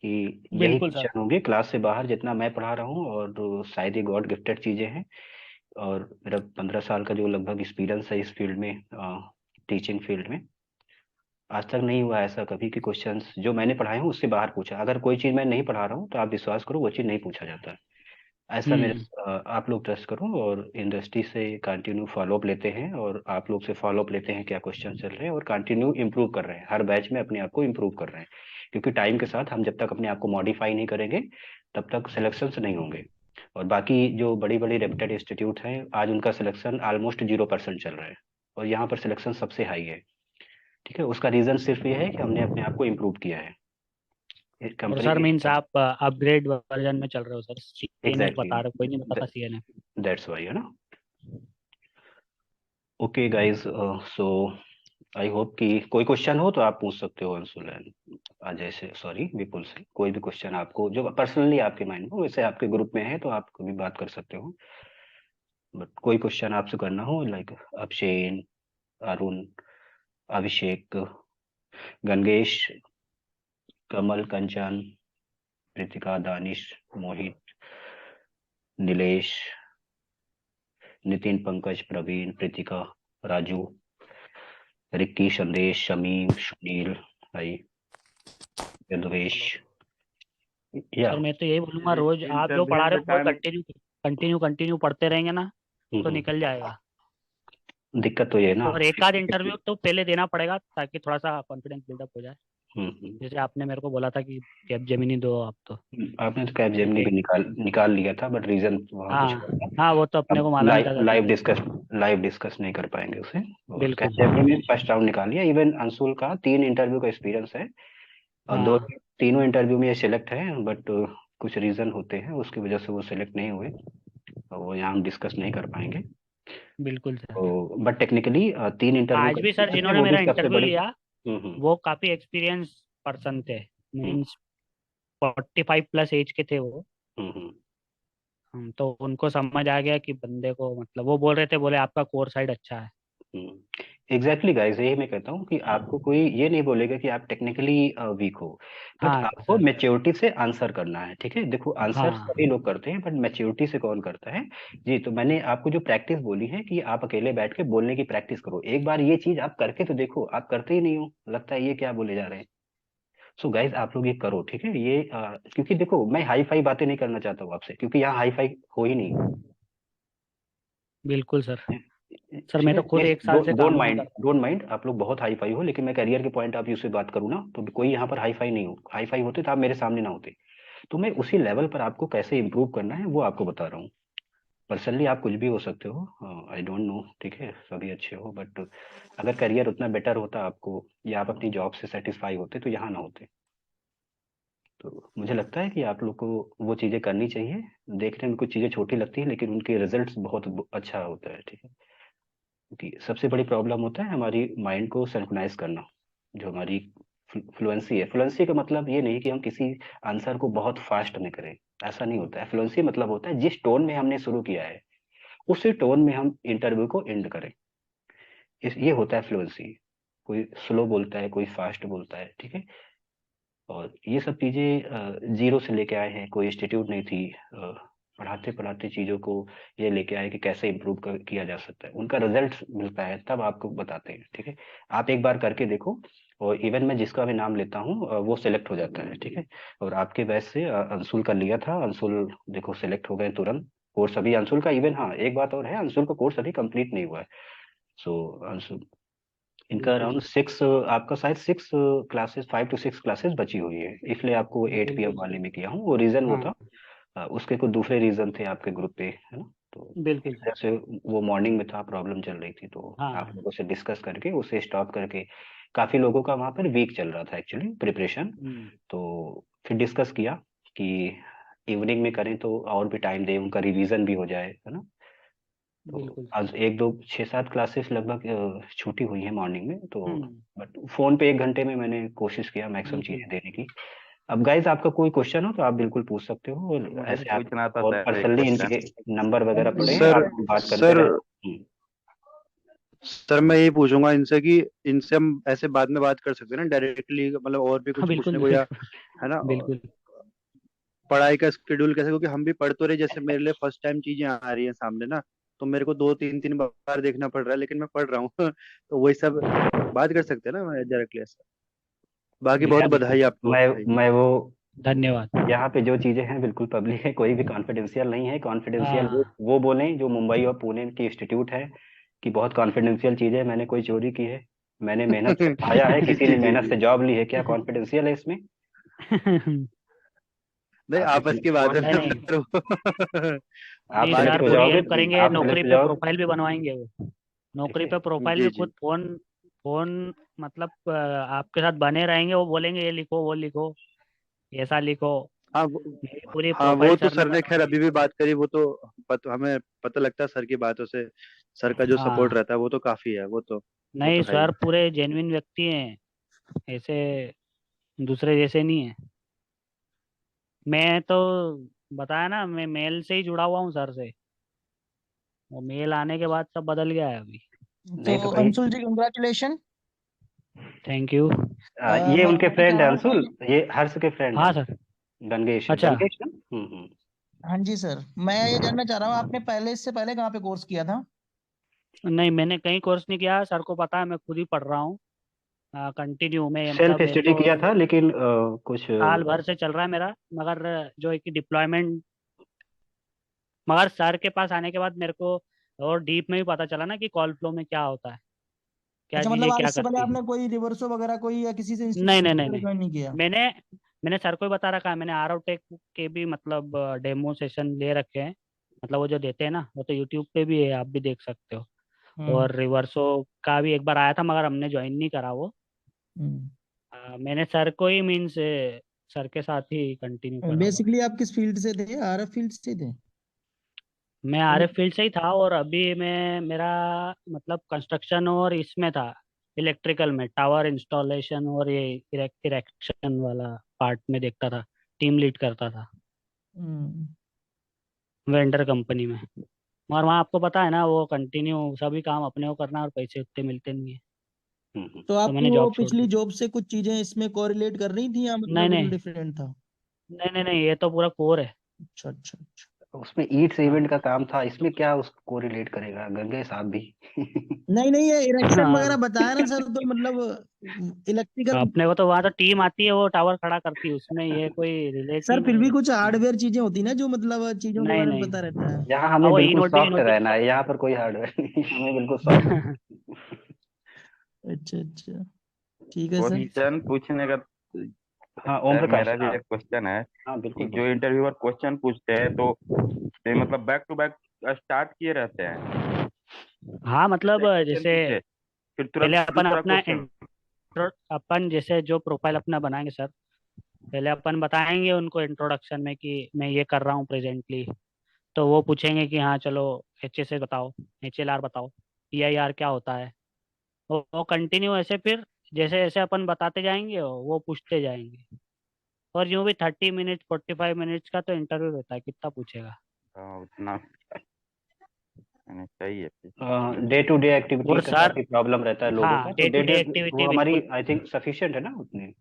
Speaker 1: कि यही
Speaker 2: बिल्कुल सर।
Speaker 1: क्वेश्चन होंगे क्लास से बाहर जितना मैं पढ़ा रहा हूँ, और शायद ये गॉड गिफ्टेड चीजें हैं। और मेरा 15 साल का जो लगभग एक्सपीरियंस है इस फील्ड में, टीचिंग फील्ड में, आज तक नहीं हुआ ऐसा कभी कि क्वेश्चंस जो मैंने पढ़ाए हूँ उससे बाहर पूछा। अगर कोई चीज मैं नहीं पढ़ा रहा हूँ तो आप विश्वास करो वो चीज नहीं पूछा जाता है। ऐसा मेरे
Speaker 2: हम्म।
Speaker 1: आप लोग ट्रस्ट करो, और इंडस्ट्री से कंटिन्यू फॉलोअप लेते हैं, और आप लोग से फॉलोअप लेते हैं क्या क्वेश्चन चल रहे हैं, और कंटिन्यू इम्प्रूव कर रहे हैं, हर बैच में अपने आप को इम्प्रूव कर रहे हैं। क्योंकि टाइम के साथ हम जब तक अपने आप को मॉडिफाई नहीं करेंगे तब तक सिलेक्शन नहीं होंगे। और बाकी जो बड़ी बड़ी रेप्यूटेड इंस्टीट्यूट हैं आज उनका सिलेक्शन ऑलमोस्ट 0% चल रहा है, और यहाँ पर सिलेक्शन सबसे हाई है। ठीक है, उसका रीजन सिर्फ ये है कि हमने अपने आप को इम्प्रूव किया है।
Speaker 2: और
Speaker 1: कंपनी
Speaker 2: सर मीन्स आप अपग्रेड वर्जन में चल रहे हो सर, सीएनएफ
Speaker 1: एग्जैक्टली,
Speaker 2: बता रहे हो, कोई नहीं बताता सीएनएफ।
Speaker 1: दैट्स वाई, है ना। Okay guys, so I hope कि कोई क्वेश्चन हो तो आप पूछ सकते हो अंशुल एंड अजय से, सॉरी विपुल से। कोई भी क्वेश्चन आपको जो पर्सनली आपके माइंड में हो, वैसे आपके ग्रुप में है तो आप कभी बात कर सकते हो। बट कोई क्वेश्चन आपसे करना हो लाइक अभिषेक, अरुण, अभिषेक, गंगेश, कमल, कंचन, प्रीतिका, दानिश, मोहित, नीलेश, नितिन, पंकज, प्रवीण, प्रीतिका, राजू, रिक्की, संदेश, शमीम, सुनील, भाई, यदुवेश, या
Speaker 2: सर मैं तो यही बोलूंगा,
Speaker 5: ये
Speaker 2: रोज आप जो
Speaker 5: इंटरव्यू
Speaker 2: पढ़ा रहे
Speaker 5: में
Speaker 2: हो वो
Speaker 5: टाइम
Speaker 2: कंटिन्यू कंटिन्यू कंटिन्यू पढ़ते रहेंगे ना तो निकल जाएगा।
Speaker 1: दिक्कत तो ये है ना।
Speaker 2: और एक आध इंटरव्यू तो पहले देना पड़ेगा ताकि थोड़ा सा कॉन्फिडेंस बिल्डअप हो जाए।
Speaker 1: हम्म।
Speaker 2: जैसे आपने मेरे को बोला था कि कैब जेमिनी दो आप तो।
Speaker 1: आपने तो कैब जेमिनी भी
Speaker 2: एक
Speaker 1: निकाल निकाल लिया था, बट रीजन वहाँ कुछ और
Speaker 2: हाँ
Speaker 1: था।
Speaker 2: हाँ, वो तो अपने
Speaker 1: अब
Speaker 2: को मालूम ही था सर।
Speaker 1: लाइव डिस्कस नहीं कर पाएंगे उसे। और कैब
Speaker 2: बिल्कुल।
Speaker 1: जेमिनी में फर्स्ट राउंड निकाल लिया। इवन अंशुल का 3 इंटरव्यू का एक्सपीरियंस है, और दो
Speaker 2: हाँ
Speaker 1: तीनों इंटरव्यू में ये सिलेक्ट है, बट कुछ रीजन होते हैं उसकी वजह से वो सिलेक्ट नहीं हुए, और वो यहाँ हम डिस्कस नहीं कर पाएंगे।
Speaker 2: बिल्कुल सर।
Speaker 1: तो बट टेक्निकली 3 इंटरव्यू
Speaker 2: आज
Speaker 1: का
Speaker 2: भी सर
Speaker 1: experience है,
Speaker 2: जिन्होंने
Speaker 1: वो भी
Speaker 2: मेरा
Speaker 1: सबसे
Speaker 2: इंटरव्यू
Speaker 1: बड़ी।
Speaker 2: लिया
Speaker 1: हम्म।
Speaker 2: वो काफी एक्सपीरियंस पर्सन थे।
Speaker 1: हम्म।
Speaker 2: मीन्स 45+ एज के थे वो।
Speaker 1: हम्म।
Speaker 2: तो उनको समझ आ गया कि बंदे को, मतलब वो बोल रहे थे, बोले आपका कोर साइड अच्छा है।
Speaker 1: एग्जैक्टली गाइस, यही मैं कहता हूँ कि आपको कोई ये नहीं बोलेगा कि आप टेक्निकली वीक हो, बट
Speaker 2: हाँ
Speaker 1: आपको
Speaker 2: सर।
Speaker 1: मेच्योरिटी से आंसर करना है। ठीक है, देखो आंसर
Speaker 2: हाँ
Speaker 1: सभी लोग करते हैं, बट मेच्योरिटी से कौन करता है। जी, तो मैंने आपको जो प्रैक्टिस बोली है कि आप अकेले बैठ के बोलने की प्रैक्टिस करो, एक बार ये चीज आप करके तो देखो। आप करते ही नहीं हो, लगता है ये क्या बोले जा रहे हैं। सो गाइज आप लोग ये करो, ठीक है। ये क्योंकि देखो मैं हाई फाई बातें नहीं करना चाहता हूँ आपसे, क्योंकि यहाँ हाई फाई हो ही नहीं।
Speaker 2: बिल्कुल सर। सर
Speaker 1: ठीक
Speaker 2: मैं
Speaker 1: है
Speaker 2: तो खुद
Speaker 1: प्लीज,
Speaker 2: 1 साल से
Speaker 1: डोंट
Speaker 2: काम नहीं
Speaker 1: माइंड,
Speaker 2: कर रहा।
Speaker 1: Don't mind. आप लोग बहुत हाई फाई हो, लेकिन मैं करियर के पॉइंट ऑफ व्यू से बात करूँ ना, तो कोई यहाँ पर हाई फाई नहीं हो। हाई फाई होते तो आप मेरे सामने ना होते। तो मैं उसी लेवल पर आपको कैसे इंप्रूव करना है वो आपको बता रहा हूँ। पर्सनली आप कुछ भी हो सकते हो, आई डोंट नो, ठीक है, सभी अच्छे हो, बट अगर करियर उतना बेटर होता आपको, या आप अपनी जॉब से सेटिस्फाई होते तो यहाँ ना होते। तो मुझे लगता है कि आप लोग को वो चीज़ें करनी चाहिए। देखने में कुछ चीज़ें छोटी लगती हैं, लेकिन उनके रिजल्ट्स बहुत अच्छा होता है। ठीक है, क्योंकि सबसे बड़ी प्रॉब्लम होता है हमारी माइंड को सिंक्रोनाइज करना। जो हमारी फ्लुएंसी है, फ्लुएंसी का मतलब ये नहीं कि हम किसी आंसर को बहुत फास्ट में करें। ऐसा नहीं होता है। फ्लुएंसी मतलब होता है जिस टोन में हमने शुरू किया है उसी टोन में हम इंटरव्यू को एंड करें। ये होता है फ्लुएंसी। कोई स्लो बोलता है, कोई फास्ट बोलता है, ठीक है। और ये सब चीजें जीरो से लेके आए हैं, कोई इंस्टीट्यूट नहीं थी। पढ़ाते पढ़ाते चीजों को ये लेके आए कि कैसे इम्प्रूव किया जा सकता है। उनका रिजल्ट मिलता है तब आपको बताते हैं। ठीक है, आप एक बार करके देखो। और इवन मैं जिसका भी नाम लेता हूँ वो सिलेक्ट हो जाता है। ठीक है, और आपके बैच से अंशुल का लिया था, अंशुल देखो सिलेक्ट हो गए तुरंत। कोर्स अभी अंशुल का, इवन हाँ एक बात और है, अंशुल का कोर्स अभी कंप्लीट नहीं हुआ है। सो अंशुल, इनका
Speaker 2: बिल्कुल
Speaker 1: अराउंड
Speaker 2: सर।
Speaker 1: 6, आपका शायद 6 क्लासेस, 5 to 6 क्लासेस बची हुई है, इसलिए आपको 8 PM
Speaker 2: बिल्कुल सर।
Speaker 1: वाले में किया हूँ। वो रीजन वो
Speaker 2: हाँ
Speaker 1: था, उसके कुछ दूसरे रीजन थे आपके ग्रुप पे, है ना। तो
Speaker 2: बिल्कुल
Speaker 1: इस
Speaker 2: सर।
Speaker 1: वजह से वो मॉर्निंग में था, प्रॉब्लम चल रही थी, तो आप
Speaker 2: हाँ
Speaker 1: लोगों से डिस्कस करके उसे स्टॉप करके, काफी लोगों का वहाँ पर वीक चल रहा था एक्चुअली प्रिपरेशन।
Speaker 2: हम्म,
Speaker 1: तो फिर डिस्कस किया कि इवनिंग में करें तो और भी टाइम दें, उनका रिवीजन भी हो जाए, है ना। तो
Speaker 2: बिल्कुल सर।
Speaker 1: आज 1 2 6 7 क्लासेस लगभग छूटी हुई है मॉर्निंग में तो।
Speaker 2: हम्म,
Speaker 1: बट फोन पे 1 घंटे में मैंने कोशिश किया मैक्सिमम
Speaker 2: बिल्कुल।
Speaker 1: चीजें देने की। अब गाइज आपका कोई क्वेश्चन हो तो आप बिल्कुल पूछ सकते हो, और
Speaker 5: मुझे
Speaker 1: ऐसे आप
Speaker 5: पूछना था
Speaker 1: और
Speaker 5: सर एक
Speaker 1: पर्सनली
Speaker 5: क्वेश्चन।
Speaker 1: इनके नंबर वगैरह पड़े हैं,
Speaker 5: सर
Speaker 1: आप बात करते
Speaker 5: सर
Speaker 1: रहे। सर मैं यही पूछूंगा इनसे कि इनसे हम ऐसे बाद में बात कर सकते हैं ना डायरेक्टली, मतलब और भी
Speaker 2: हाँ
Speaker 1: कुछ
Speaker 2: बिल्कुल
Speaker 1: पूछने को, या
Speaker 2: बिल्कुल
Speaker 1: है ना,
Speaker 2: बिल्कुल।
Speaker 1: पढ़ाई का शेड्यूल कैसे, क्योंकि हम भी पढ़ तो रहे, जैसे मेरे लिए फर्स्ट टाइम चीजें आ रही हैं सामने ना, तो मेरे को दो तीन तीन बार देखना पड़ रहा है, लेकिन मैं पढ़ रहा हूँ तो वही सब बात कर सकते हैं ना डायरेक्टली ऐसा। बाकी बहुत
Speaker 2: बिल्कुल बिल्कुल
Speaker 1: बधाई
Speaker 2: सर।
Speaker 1: आपको
Speaker 2: मैं
Speaker 1: भाई।
Speaker 2: मैं वो धन्यवाद।
Speaker 1: यहाँ पे जो चीजें हैं बिल्कुल पब्लिक है, कोई भी कॉन्फिडेंशियल नहीं है। कॉन्फिडेंशियल
Speaker 2: हाँ
Speaker 1: वो बोलें जो मुंबई और पुणे की इंस्टीट्यूट है कि बहुत कॉन्फिडेंशियल चीज है, मैंने कोई चोरी की है, मैंने मेहनत से आया है, किसी
Speaker 5: जी
Speaker 1: ने
Speaker 5: जी
Speaker 1: मेहनत
Speaker 5: जी।
Speaker 1: से जॉब ली है, क्या कॉन्फिडेंशियल है इसमें? नहीं,
Speaker 5: आप
Speaker 1: आपस
Speaker 5: इतनी
Speaker 1: की बात है
Speaker 2: नहीं
Speaker 1: ना
Speaker 2: नहीं
Speaker 1: सर। आप
Speaker 2: जी
Speaker 1: सेलेक्ट
Speaker 2: सर,
Speaker 1: हो
Speaker 2: पूरी
Speaker 1: जाओगे,
Speaker 2: हेल्प करेंगे,
Speaker 1: आप
Speaker 2: नौकरी
Speaker 1: सेलेक्ट हो
Speaker 2: पे
Speaker 1: जाओगे,
Speaker 2: प्रोफाइल भी बनवाएंगे वो।
Speaker 1: ठीक
Speaker 2: नौकरी
Speaker 1: है।
Speaker 2: पे प्रोफाइल
Speaker 1: जी
Speaker 2: भी
Speaker 1: जी।
Speaker 2: खुद फोन फोन मतलब आपके साथ बने रहेंगे, वो बोलेंगे ये लिखो वो लिखो ऐसा लिखो।
Speaker 1: हाँ
Speaker 2: मेरी पूरी
Speaker 1: हाँ, वो
Speaker 2: प्रोफाइल
Speaker 1: तो
Speaker 2: सर ने
Speaker 1: सर ने खैर
Speaker 2: बनवाई
Speaker 1: अभी भी बात करी, वो तो हमें पता लगता है सर की बातों से, सर का
Speaker 2: है।
Speaker 1: जो सपोर्ट
Speaker 2: हाँ
Speaker 1: रहता है वो तो काफी है, वो
Speaker 2: नहीं
Speaker 1: तो है ही।
Speaker 2: सर, पूरे जेन्युइन व्यक्ति हैं, ऐसे दूसरे जैसे नहीं है। मैं तो बताया ना, मैं मेल से ही जुड़ा हुआ हूँ सर से। वो मेल आने के बाद सब बदल गया है अभी।
Speaker 1: नहीं
Speaker 6: तो
Speaker 1: तो कहीं
Speaker 6: अंशुल जी कंग्रेचुलेशन।
Speaker 2: Thank you.
Speaker 1: ये
Speaker 6: मैं
Speaker 1: उनके
Speaker 6: ये
Speaker 1: फ्रेंड
Speaker 6: कह
Speaker 1: है
Speaker 6: रहा हूँ
Speaker 1: अंशुल,
Speaker 6: कि
Speaker 1: ये हर्ष के फ्रेंड है,
Speaker 2: हाँ सर।
Speaker 1: गंगेश
Speaker 2: अच्छा।
Speaker 1: गंगेश ना।
Speaker 6: हाँ जी सर, मैं ये जानना चाह रहा हूँ आपने पहले, इससे पहले कहाँ पे कोर्स किया था?
Speaker 2: नहीं मैंने कहीं कोर्स नहीं किया, सर को पता है, मैं खुद ही पढ़ रहा हूँ कंटिन्यू में,
Speaker 1: सेल्फ
Speaker 2: मतलब मेरे
Speaker 1: स्टडी
Speaker 2: को
Speaker 1: किया था, लेकिन कुछ
Speaker 2: साल भर से चल रहा है मेरा। मगर जो एक डिप्लॉयमेंट, मगर सर के पास आने के बाद मेरे को और डीप में भी पता चला ना कि कॉल फ्लो में क्या होता है, क्या
Speaker 6: अच्छा, मतलब
Speaker 2: चीजें
Speaker 6: आप
Speaker 2: क्या
Speaker 6: इससे पहले
Speaker 2: करती है।
Speaker 6: आपने कोई रिवर्सो वगैरह कोई या किसी से
Speaker 2: नहीं नहीं
Speaker 6: इंस्टीट्यूट
Speaker 2: नहीं
Speaker 6: वगैरह
Speaker 2: नहीं,
Speaker 6: ज्वाइन नहीं किया?
Speaker 2: मैंने मैंने सर को ही बता रखा है, मैंने आर टेक के भी मतलब डेमो सेशन ले रखे हैं। मतलब वो जो देते हैं ना, वो तो यूट्यूब पे भी है, आप भी देख सकते हो।
Speaker 6: हम्म
Speaker 2: और रिवर्सो का भी एक बार आया था, मगर हमने ज्वाइन नहीं करा वो। मैंने सर को ही मीन्स सर के साथ ही कंटिन्यू करा हुआ है।
Speaker 6: बेसिकली आप किस फील्ड से थे? आरएफ फील्ड से थे?
Speaker 2: मैं आरएफ फील्ड से ही था, और अभी मैं मेरा मतलब कंस्ट्रक्शन और इसमें था, इलेक्ट्रिकल में टावर इंस्टॉलेशन और ये इरेक्शन वाला पार्ट में देखता था, टीम लीड करता था
Speaker 6: हम्म।
Speaker 2: वेंडर कंपनी में। और वहाँ आपको पता है ना, वो कंटिन्यू सभी काम अपने को करना और पैसे उतने मिलते नहीं है।
Speaker 6: तो
Speaker 2: तो
Speaker 6: आपकी
Speaker 2: मैंने
Speaker 6: वो
Speaker 2: जॉब छोड़
Speaker 6: पिछली
Speaker 2: दी।
Speaker 6: जॉब से कुछ चीजें इसमें कोरिलेट कर रही थी या
Speaker 2: नहीं
Speaker 6: मतलब बिल्कुल
Speaker 2: नहीं
Speaker 6: डिफरेंट था?
Speaker 2: नहीं नहीं नहीं, ये तो पूरा कोर है।
Speaker 6: अच्छा अच्छा अच्छा।
Speaker 1: उसमें ईट
Speaker 2: हाँ
Speaker 1: सीमेंट का काम था, इसमें क्या उसको रिलेट करेगा गंगे साहब भी?
Speaker 6: नहीं नहीं, ये इरेक्शन वगैरह
Speaker 2: हाँ,
Speaker 6: बताया ना सर, तो मतलब इलेक्ट्रिकल।
Speaker 2: अपने को तो वहाँ तो टीम आती है, वो टावर खड़ा करती है, उसमें ये कोई रिलेट ही
Speaker 6: सर फिर
Speaker 2: नहीं
Speaker 6: भी
Speaker 2: है।
Speaker 6: कुछ हार्डवेयर चीजें होती ना, जो मतलब चीजों के
Speaker 2: नहीं
Speaker 6: बारे में
Speaker 2: नहीं,
Speaker 6: पता रहता है।
Speaker 1: यहाँ
Speaker 2: अब
Speaker 1: हमें
Speaker 2: वो ई
Speaker 1: बिल्कुल
Speaker 2: नोटिस
Speaker 1: सॉफ्ट रहना है,
Speaker 2: नोटिफिकेशन।
Speaker 1: यहाँ पर कोई हार्डवेयर नहीं, हमें बिल्कुल सॉफ्ट।
Speaker 6: अच्छा अच्छा, ठीक है सर।
Speaker 5: क्वेश्चन पूछने का
Speaker 1: हाँ ओम
Speaker 5: सर
Speaker 1: प्रकाश,
Speaker 5: मेरा भी
Speaker 1: हाँ
Speaker 5: एक क्वेश्चन है
Speaker 1: हाँ
Speaker 5: कि
Speaker 1: बिल्कुल
Speaker 5: जो
Speaker 1: बोलिए।
Speaker 5: इंटरव्यूअर क्वेश्चन पूछते हैं तो ये मतलब बैक टू बैक स्टार्ट किए रहते हैं,
Speaker 2: हाँ मतलब
Speaker 5: एक क्वेश्चन
Speaker 2: जैसे
Speaker 5: पूछे फिर
Speaker 2: पहले
Speaker 5: तुरंत
Speaker 2: अपन
Speaker 5: दूसरा
Speaker 2: अपना
Speaker 5: क्वेश्चन।
Speaker 2: अपन जैसे जो प्रोफाइल अपना बनाएंगे सर, पहले अपन बताएंगे उनको इंट्रोडक्शन में कि मैं ये कर रहा हूँ प्रेजेंटली। तो वो पूछेंगे कि हाँ चलो HSS बताओ, HLR बताओ, EIR क्या होता है। वो कंटिन्यू ऐसे फिर जैसे जैसे अपन बताते जाएंगे वो पूछते जाएंगे। और यूं भी 30 मिनट 45 मिनट्स का तो इंटरव्यू रहता है, कितना पूछेगा।
Speaker 5: उतना सही है फिर।
Speaker 1: डे टू डे एक्टिविटी
Speaker 2: और
Speaker 1: का
Speaker 2: सर,
Speaker 1: काफी प्रॉब्लम रहता है लोगों का,
Speaker 2: हाँ
Speaker 1: तो
Speaker 2: day
Speaker 1: day
Speaker 2: to
Speaker 1: day
Speaker 2: day
Speaker 1: वो
Speaker 2: एक्टिविटी
Speaker 1: हमारी
Speaker 2: बिल्कुल।
Speaker 1: आई थिंक सफिशिएंट है ना उतनी।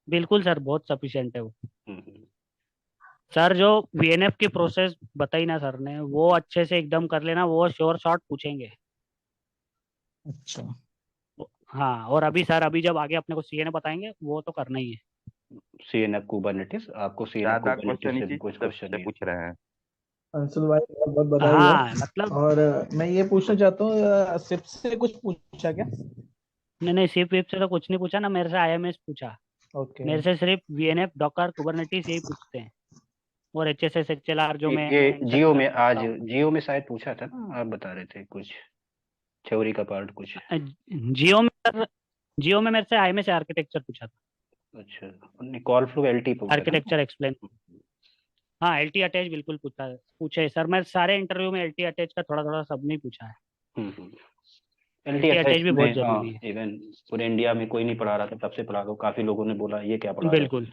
Speaker 2: बिल्कुल सर, बहुत सफिशिएंट है वो।
Speaker 1: हम्म।
Speaker 2: सर जो VNF की प्रोसेस बताई ना सर ने, वो अच्छे से एकदम कर लेना, वो श्योर शॉट पूछेंगे।
Speaker 6: अच्छा।
Speaker 2: हाँ, और अभी सर अभी जब आगे अपने को CNF बताएंगे, वो तो करना ही है।
Speaker 1: सीएनएफ कुबरनेटिस, आपको सीएनएफ
Speaker 5: ज्यादा क्वेश्चन
Speaker 1: कुबरनेटिस से भी
Speaker 5: इसी
Speaker 1: कुछ
Speaker 5: सब
Speaker 1: क्वेश्चन
Speaker 5: से
Speaker 1: नहीं है।
Speaker 5: पूछ रहे हैं।
Speaker 7: अंशुल भाई बहुत बहुत बधाई हो।
Speaker 2: हाँ मतलब,
Speaker 7: और मैं ये पूछना चाहता हूँ, सिप से कुछ पूछा क्या?
Speaker 2: नहीं नहीं, सिर्फ वेब से तो कुछ नहीं पूछा ना, मेरे से IMS पूछा।
Speaker 7: ओके।
Speaker 2: मेरे से सिर्फ VNF डॉकर कुबरनेटिस यही पूछते हैं, और HSS HLR जो मैं
Speaker 1: ये
Speaker 2: मेंशन
Speaker 1: जियो में, आज
Speaker 2: करता हूँ।
Speaker 1: जियो में शायद पूछा था ना, आप बता रहे थे कुछ थ्योरी का पार्ट कुछ।
Speaker 2: जियो में सर, जियो में मेरे से IMS आर्किटेक्चर पूछा था।
Speaker 1: अच्छा, कॉल फ्लो एलटी पूछा था ना।
Speaker 2: Architecture explain. हाँ LT अटैच बिल्कुल पूछा है, पूछे सर, मैं सारे इंटरव्यू में LT अटैच का थोड़ा थोड़ा सब नहीं पूछा है।
Speaker 1: एलटी
Speaker 2: LT
Speaker 1: अटैच
Speaker 2: अटैच भी बहुत
Speaker 1: में
Speaker 2: जरूरी है।
Speaker 1: इवन पूरे इंडिया में कोई नहीं पढ़ा रहा था, तब से पढ़ा रहा हूँ, काफी लोगों ने बोला ये क्या पढ़ा रहे हो,
Speaker 2: बिल्कुल।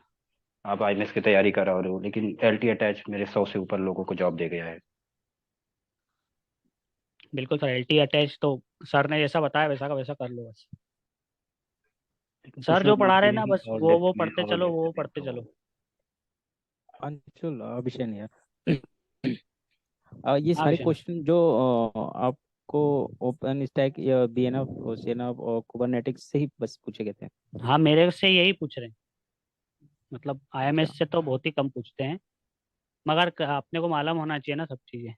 Speaker 1: आप आईएमएस की तैयारी कर रहे हो, लेकिन एलटी अटैच मेरे 100 से ऊपर लोगों को जॉब दे गया है।
Speaker 2: बिल्कुल सर, एलटी अटैच तो सर ने जैसा बताया वैसा का वैसा कर लो बस।
Speaker 1: लेकिन
Speaker 2: सर
Speaker 1: कुछ
Speaker 2: जो
Speaker 1: लोग
Speaker 2: पढ़ा रहे हैं ना
Speaker 1: इंजीनियरिंग
Speaker 2: बस
Speaker 1: और
Speaker 2: वो
Speaker 1: डेप्थ में
Speaker 2: पढ़ते
Speaker 1: और
Speaker 2: चलो,
Speaker 1: लेते
Speaker 2: वो
Speaker 1: हैं
Speaker 2: पढ़ते चलो।
Speaker 1: तो
Speaker 8: अंशुल अभिषेक यार ये
Speaker 2: हाँ
Speaker 8: सारे
Speaker 2: विषय।
Speaker 8: क्वेश्चन जो आपको ओपन स्टैक या बीएनएफ और सीएनएफ और कुबरनेटिक्स से ही बस पूछे गए थे?
Speaker 2: हाँ मेरे से यही पूछ रहे हैं, मतलब
Speaker 8: अच्छा।
Speaker 2: आईएमएस से तो बहुत ही कम पूछते हैं, मगर अपने को मालूम होना चाहिए ना सब चीज़ें।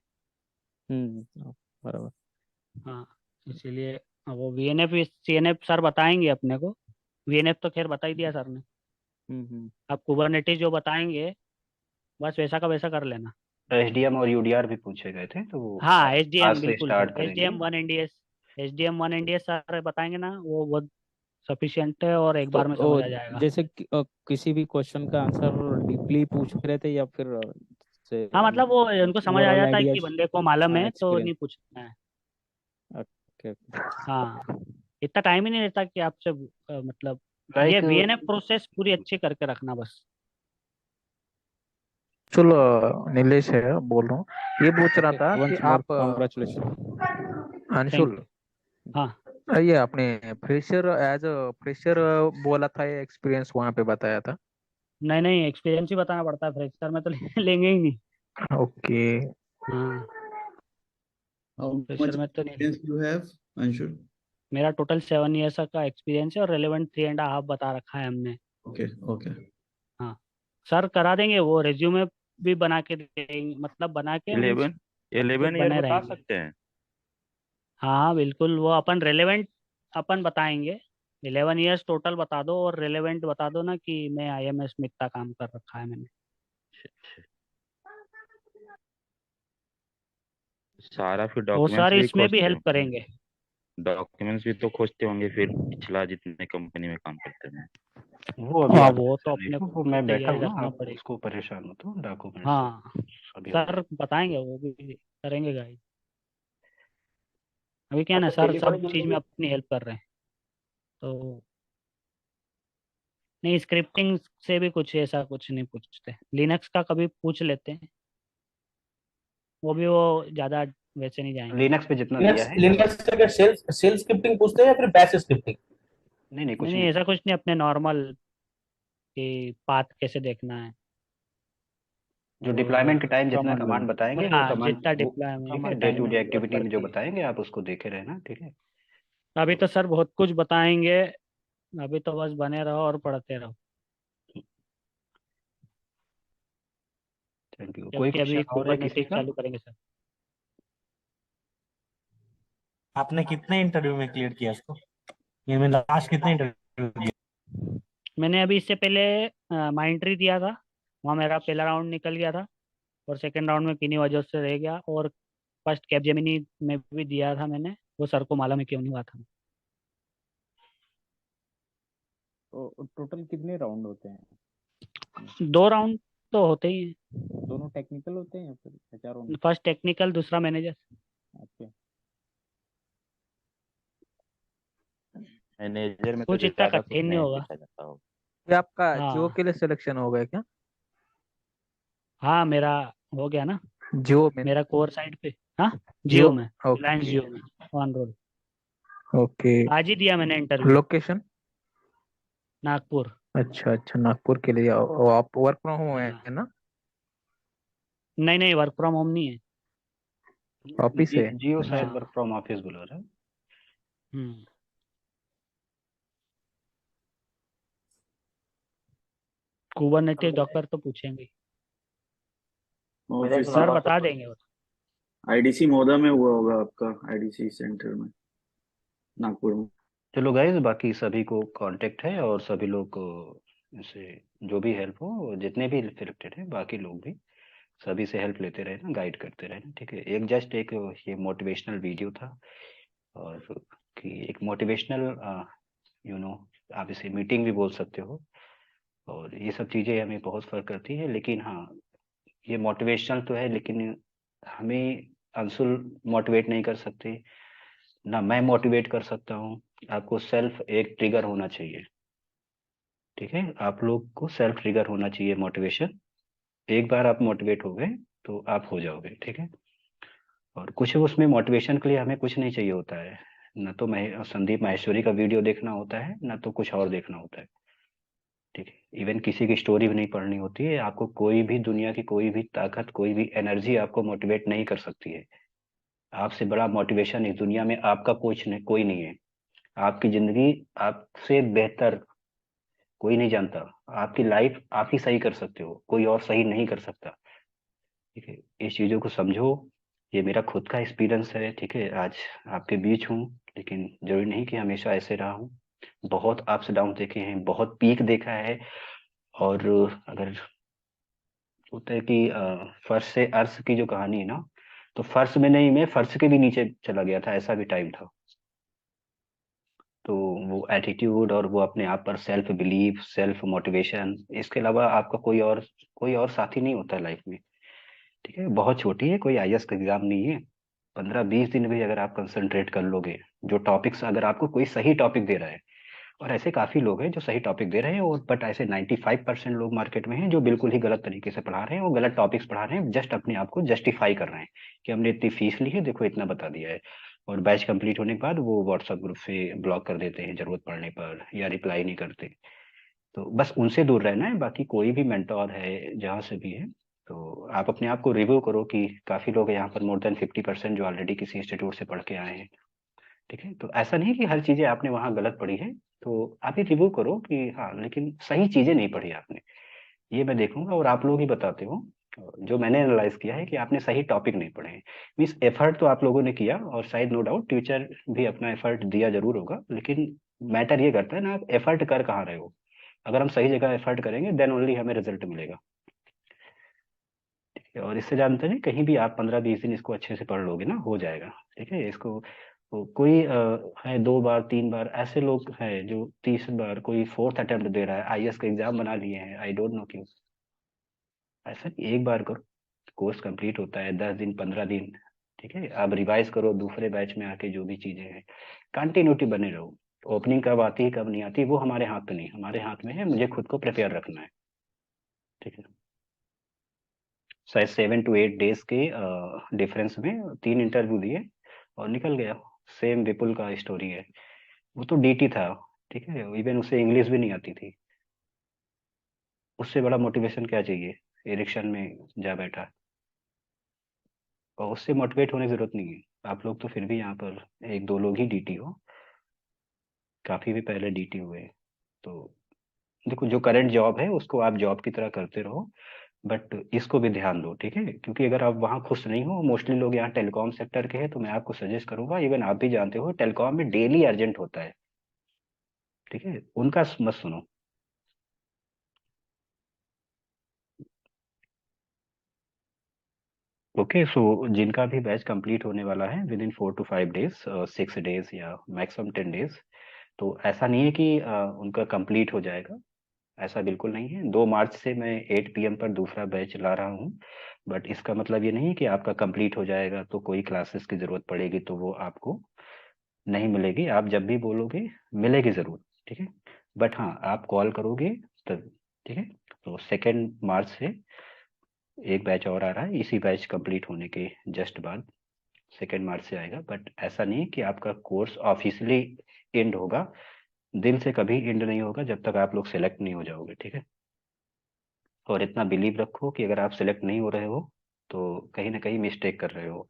Speaker 8: बराबर।
Speaker 2: हाँ, इसीलिए वो वीएनएफ सीएनएफ सर बताएंगे अपने को। वीएनएफ तो खैर बता ही दिया सर ने।
Speaker 8: हम्म।
Speaker 2: आप कुबरनेटिस जो बताएंगे बस वैसा का वैसा कर लेना।
Speaker 1: एसडीएम और यूडीआर भी पूछे गए थे, तो वो
Speaker 2: हाँ
Speaker 1: आज आज
Speaker 2: एसडीएम
Speaker 1: से
Speaker 2: बिल्कुल
Speaker 1: स्टार्ट
Speaker 2: सर,
Speaker 1: करेंगे।
Speaker 2: एसडीएम 1 एनडीएस सर बताएंगे ना, वो बहुत सफिशिएंट है और एक
Speaker 8: तो
Speaker 2: बार में समझ आ जाएगा।
Speaker 8: जैसे किसी भी क्वेश्चन का आंसर डीपली पूछ रहे थे या फिर से
Speaker 2: हाँ मतलब वो उनको समझ आ
Speaker 8: ओवरऑल
Speaker 2: जाता है कि
Speaker 8: आइडियाज?
Speaker 2: बंदे को मालूम
Speaker 8: हाँ,
Speaker 2: है तो
Speaker 8: एक्सपीरियंस।
Speaker 2: नहीं पूछना है।
Speaker 8: ओके।
Speaker 2: हाँ, इतना टाइम ही नहीं रहता कि आपसे मतलब ये
Speaker 1: लाइक
Speaker 2: वीएनएफ प्रोसेस पूरी अच्छी करके रखना बस।
Speaker 7: चलो, नीलेश है बोल रहा हूँ। ये पूछ रहा
Speaker 8: ओके,
Speaker 7: था कि
Speaker 8: वंस मोर
Speaker 7: आप
Speaker 8: कॉन्ग्रेचुलेशन।
Speaker 2: Thank
Speaker 7: Anshul,
Speaker 2: you. हाँ
Speaker 7: ये आपने फ्रेशर एज अ फ्रेशर बोला था, ये एक्सपीरियंस वहां पे बताया था।
Speaker 2: नहीं नहीं, एक्सपीरियंस ही बताना पड़ता है, फ्रेशर में तो लेंगे ही नहीं।
Speaker 7: ओके।
Speaker 2: हाँ,
Speaker 9: How
Speaker 2: फ्रेशर
Speaker 9: much
Speaker 2: में तो नहीं।
Speaker 9: experience you have, Anshul?
Speaker 2: मेरा टोटल 7 ईयर्स का एक्सपीरियंस है और रेलेवेंट 3.5 बता रखा है हमने।
Speaker 9: Okay, okay.
Speaker 2: हाँ, सर करा देंगे, वो रिज्यूमे भी बना के देंगे, मतलब बना के मीन्स
Speaker 5: 11
Speaker 2: सब कुछ
Speaker 5: 11 ईयर
Speaker 2: बने
Speaker 5: बता
Speaker 2: रहेंगे।
Speaker 5: सकते हैं?
Speaker 2: हाँ हाँ बिल्कुल, वो अपन रेलेवेंट अपन बताएंगे। 11 ईयर्स टोटल बता दो और रेलेवेंट बता दो ना कि मैं आईएमएस में इतना काम कर रखा है मैंने।
Speaker 5: सारा फिर
Speaker 2: वो
Speaker 5: डॉक्यूमेंट्स
Speaker 2: सर
Speaker 5: भी
Speaker 2: इसमें भी
Speaker 5: खोजते
Speaker 2: हेल्प
Speaker 5: हैं?
Speaker 2: करेंगे।
Speaker 5: डॉक्यूमेंट्स भी तो खोजते होंगे फिर, पिछला जितने कंपनी में काम करते हैं।
Speaker 1: वो अभी
Speaker 2: हाँ
Speaker 1: आप
Speaker 2: वो तो
Speaker 1: टेंशन नहीं
Speaker 2: अपने
Speaker 1: लो,
Speaker 2: को
Speaker 1: वो
Speaker 2: पूरी
Speaker 1: मैं बैठा
Speaker 2: तैयारी
Speaker 1: हूँ ना,
Speaker 2: रखना
Speaker 1: आप
Speaker 2: पड़ेगी।
Speaker 1: उसको परेशान हो तो डॉक्यूमेंट्स
Speaker 2: हाँ
Speaker 1: अभी हो
Speaker 2: सर
Speaker 1: जाएगा।
Speaker 2: बताएंगे, वो भी करेंगे गाइड। अभी क्या है ना
Speaker 1: अच्छा,
Speaker 2: सर, सब चीज़ में
Speaker 1: टेलीकॉलिंग
Speaker 2: अपनी हेल्प कर रहे हैं तो। नहीं, स्क्रिप्टिंग से भी कुछ ऐसा कुछ नहीं पूछते, लिनक्स का कभी पूछ लेते हैं, वो ज़्यादा वैसे नहीं जाएंगे।
Speaker 1: लिनक्स पे जितना दिया
Speaker 10: लिनक्स
Speaker 1: है
Speaker 10: लिनक्स से क्या सेल सेल स्क्रिप्टिंग पूछते हैं या फिर बैश स्क्रिप्टिंग?
Speaker 1: नहीं नहीं,
Speaker 2: नहीं
Speaker 1: कुछ
Speaker 2: नहीं,
Speaker 1: नहीं
Speaker 2: ऐसा
Speaker 1: पूछा।
Speaker 2: कुछ नहीं, अपने नॉर्मल कि पाथ कैसे देखना है
Speaker 1: जो
Speaker 2: और
Speaker 1: डिप्लॉयमेंट के टाइम जितना
Speaker 8: कमांड
Speaker 1: कमांड
Speaker 8: लाइन।
Speaker 1: बताएंगे वो
Speaker 2: हाँ
Speaker 1: कमांड
Speaker 2: जितना
Speaker 1: वो ठीक
Speaker 2: डिप्लॉयमेंट
Speaker 1: है,
Speaker 2: का
Speaker 1: डे
Speaker 2: टाइम
Speaker 1: टू
Speaker 2: है
Speaker 1: डे
Speaker 2: वो
Speaker 1: एक्टिविटी में जो
Speaker 2: करके।
Speaker 1: बताएंगे आप उसको देखे रहना, ठीक है।
Speaker 2: अभी
Speaker 1: तो
Speaker 2: तो सर बहुत कुछ बताएंगे, अभी तो बस बने रहो और पढ़ते रहो,
Speaker 1: थैंक यू। कोई
Speaker 2: क्योंकि अभी
Speaker 1: क्वेश्चन और है किसी
Speaker 2: कुबरनेटिस
Speaker 1: का?
Speaker 2: चालू करेंगे सर।
Speaker 10: आपने कितने इंटरव्यू में क्लियर किया इसको? ये में लास्ट कितने इंटरव्यू दिए?
Speaker 2: मैंने अभी इससे पहले माइंट्री दिया था, वहाँ मेरा पहला राउंड निकल गया था और सेकंड राउंड में किन्हीं वजह से रह गया, और फर्स्ट कैपजेमिनी में भी दिया था मैंने, वो सर को मालूम है क्यों नहीं हुआ था।
Speaker 8: तो टोटल कितने राउंड होते हैं?
Speaker 2: 2 राउंड तो होते ही हैं,
Speaker 8: दोनों टेक्निकल होते हैं या फिर एचआर ओनली?
Speaker 2: फर्स्ट टेक्निकल दूसरा मैनेजर।
Speaker 8: ओके।
Speaker 5: मैनेजर में तो
Speaker 2: कुछ इतना
Speaker 5: ज्यादा कुछ
Speaker 2: कठिन नहीं
Speaker 5: नहीं
Speaker 2: होगा।
Speaker 5: पूछा जाता हो।
Speaker 7: ये आपका जियो
Speaker 2: हाँ
Speaker 7: के लिए सिलेक्शन हो गया क्या?
Speaker 2: हाँ, मेरा हो गया ना,
Speaker 7: जियो में?
Speaker 2: मेरा कोर साइड पे। हाँ
Speaker 7: जियो
Speaker 2: जियो में,
Speaker 7: में,
Speaker 2: रिलायंस
Speaker 7: ओके।
Speaker 2: जियो में ऑन रोल।
Speaker 7: ओके।
Speaker 2: आज ही दिया मैंने इंटरव्यू,
Speaker 7: लोकेशन?
Speaker 2: नागपुर।
Speaker 7: अच्छा अच्छा, नागपुर के लिए आप वर्क फ्रॉम होम
Speaker 2: हाँ
Speaker 7: है ना?
Speaker 2: नहीं नहीं, वर्क फ्रॉम होम नहीं है।
Speaker 7: ऑफिस है?
Speaker 1: जियो शायद
Speaker 2: हाँ।
Speaker 1: वर्क फ्रॉम ऑफिस बोला रहा है।
Speaker 2: हम्म। कुबरनेटिस डॉकर तो पूछेंगे ही।
Speaker 9: ऑफिस
Speaker 2: सर बता देंगे वो।
Speaker 9: आईडीसी मोदा में हुआ होगा आपका, आईडीसी सेंटर में, नागपुर में।
Speaker 1: चलो गाइस, बाकी सभी को कांटेक्ट है और सभी लोग को इसे जो भी हेल्प हो, जितने भी सिलेक्टेड है बाकी लोग भी सभी से हेल्प लेते रहे ना, गाइड करते रहे ना, ठीक है। एक जस्ट एक ये मोटिवेशनल वीडियो था, और कि एक मोटिवेशनल आप इसे मीटिंग भी बोल सकते हो, और ये सब चीज़ें हमें बहुत फर्क करती है। लेकिन हाँ, ये मोटिवेशनल तो है, लेकिन हमें अंशुल मोटिवेट नहीं कर सकते, ना मैं मोटिवेट कर सकता हूँ। आपको सेल्फ एक ट्रिगर होना चाहिए, ठीक है। आप लोग को सेल्फ ट्रिगर होना चाहिए मोटिवेशन। एक बार आप मोटिवेट हो गए तो आप हो जाओगे, ठीक है। और कुछ उसमें मोटिवेशन के लिए हमें कुछ नहीं चाहिए होता है, न तो संदीप माहेश्वरी का वीडियो देखना होता है, न तो कुछ और देखना होता है। ठीक है, इवन किसी की स्टोरी भी नहीं पढ़नी होती है। आपको कोई भी दुनिया की कोई भी ताकत, कोई भी एनर्जी आपको मोटिवेट नहीं कर सकती है। आपसे बड़ा मोटिवेशन इस दुनिया में आपका कोई नहीं है। आपकी जिंदगी आपसे बेहतर कोई नहीं जानता। आपकी लाइफ आप ही सही कर सकते हो, कोई और सही नहीं कर सकता। ठीक है, इस चीजों को समझो। ये मेरा खुद का एक्सपीरियंस है। ठीक है, आज आपके बीच हूँ, लेकिन जरूरी नहीं कि हमेशा ऐसे रहा हूँ। बहुत अप्स डाउन देखे हैं, बहुत पीक देखा है। और अगर होता है कि फर्श से अर्श की जो कहानी है ना, तो फर्श में नहीं, मैं फर्श के भी नीचे चला गया था, ऐसा भी टाइम था। तो वो एटीट्यूड और वो अपने आप पर सेल्फ बिलीफ, सेल्फ मोटिवेशन, इसके अलावा आपका कोई और साथी नहीं होता लाइफ में। ठीक है, बहुत छोटी है, कोई आईएएस का एग्जाम नहीं है। 15-20 दिन भी अगर आप कंसंट्रेट कर लोगे, जो टॉपिक्स अगर आपको कोई सही टॉपिक दे रहा है, और ऐसे काफी लोग हैं जो सही टॉपिक दे रहे हैं, और बट ऐसे 95% लोग मार्केट में हैं जो बिल्कुल ही गलत तरीके से पढ़ा रहे हैं, वो गलत टॉपिक्स पढ़ा रहे हैं, जस्ट अपने आप को जस्टिफाई कर रहे हैं कि हमने इतनी फीस ली है, देखो इतना बता दिया है। और बैच कंप्लीट होने के बाद वो व्हाट्सएप ग्रुप से ब्लॉक कर देते हैं जरूरत पड़ने पर, या रिप्लाई नहीं करते। तो बस उनसे दूर रहना है। बाकी कोई भी मेंटोर है जहाँ से भी है, तो आप अपने आप को रिव्यू करो कि काफी लोग हैं यहाँ पर, मोर देन 50% जो ऑलरेडी किसी इंस्टीट्यूट से पढ़ के आए हैं। ठीक है, तो ऐसा नहीं कि हर चीजें आपने वहाँ गलत पढ़ी है। तो आप ये रिव्यू करो कि हाँ, लेकिन सही चीजें नहीं पढ़ी आपने, ये मैं देखूंगा। और आप लोग ही बताते हो, जो मैंने एनालाइज किया है कि आपने सही टॉपिक नहीं पढ़े हैं। मीन्स एफर्ट तो आप लोगों ने किया, और शायद नो डाउट टीचर भी अपना एफर्ट दिया जरूर होगा, लेकिन मैटर ये करता है ना, आप एफर्ट कर कहाँ रहे हो। अगर हम सही जगह एफर्ट करेंगे देन ओनली हमें रिजल्ट मिलेगा। ठीक है, और इससे जानते हैं कहीं भी आप 15-20 दिन इसको अच्छे से पढ़ लोगे ना, हो जाएगा। ठीक है, इसको कोई है 2 बार 3 बार, ऐसे लोग हैं जो 30 बार, कोई फोर्थ अटेम्प्ट दे रहा है, आईएएस का एग्जाम बना लिए हैं, आई डोंट नो क्यों। ऐसा नहीं, एक बार करो, कोर्स कंप्लीट होता है 10 दिन 15 दिन। ठीक है, आप रिवाइज करो दूसरे बैच में आके, जो भी चीजें हैं कंटिन्यूटी बने रहो। ओपनिंग कब आती है कब नहीं आती वो हमारे हाथ में नहीं, हमारे हाथ में है मुझे खुद को प्रिपेयर रखना है। ठीक है, शायद 7 to 8 डेज के डिफरेंस में 3 इंटरव्यू दिए और निकल गया। सेम विपुल का स्टोरी है, वो तो डीटी था। ठीक है, इवन उसे इंग्लिश भी नहीं आती थी। उससे बड़ा मोटिवेशन क्या चाहिए, इलेक्शन में जा बैठा। और उससे मोटिवेट होने की जरूरत नहीं है। आप लोग तो फिर भी यहाँ पर 1-2 लोग ही डीटी हो, काफी भी पहले डीटी हुए। तो देखो, जो करंट जॉब है उसको आप जॉब की तरह करते रहो, बट इसको भी ध्यान दो। ठीक है, क्योंकि अगर आप वहाँ खुश नहीं हो, मोस्टली लोग यहाँ टेलीकॉम सेक्टर के हैं, तो मैं आपको सजेस्ट करूंगा, इवन आप भी जानते हो टेलीकॉम में डेली अर्जेंट होता है। ठीक है, उनका मत सुनो। ओके, सो जिनका भी बैच कंप्लीट होने वाला है with in 4 to 5 days, 6 days या मैक्सिमम 10 डेज, तो ऐसा नहीं है कि उनका कंप्लीट हो जाएगा। ऐसा बिल्कुल नहीं है। 2 मार्च से मैं 8 PM पर दूसरा बैच ला रहा हूँ, बट इसका मतलब ये नहीं है कि आपका कंप्लीट हो जाएगा तो कोई क्लासेस की जरूरत पड़ेगी तो वो आपको नहीं मिलेगी। आप जब भी बोलोगे मिलेगी जरूर। ठीक है, बट हाँ, आप कॉल करोगे तब। ठीक है, तो 2 मार्च से एक बैच और आ रहा है, इसी बैच कंप्लीट होने के जस्ट बाद 2 मार्च से आएगा। बट ऐसा नहीं कि आपका कोर्स ऑफिशियली एंड होगा, दिल से कभी एंड नहीं होगा जब तक आप लोग सेलेक्ट नहीं हो जाओगे। ठीक है, और इतना बिलीव रखो कि अगर आप सेलेक्ट नहीं हो रहे हो तो कहीं ना कहीं मिस्टेक कर रहे हो।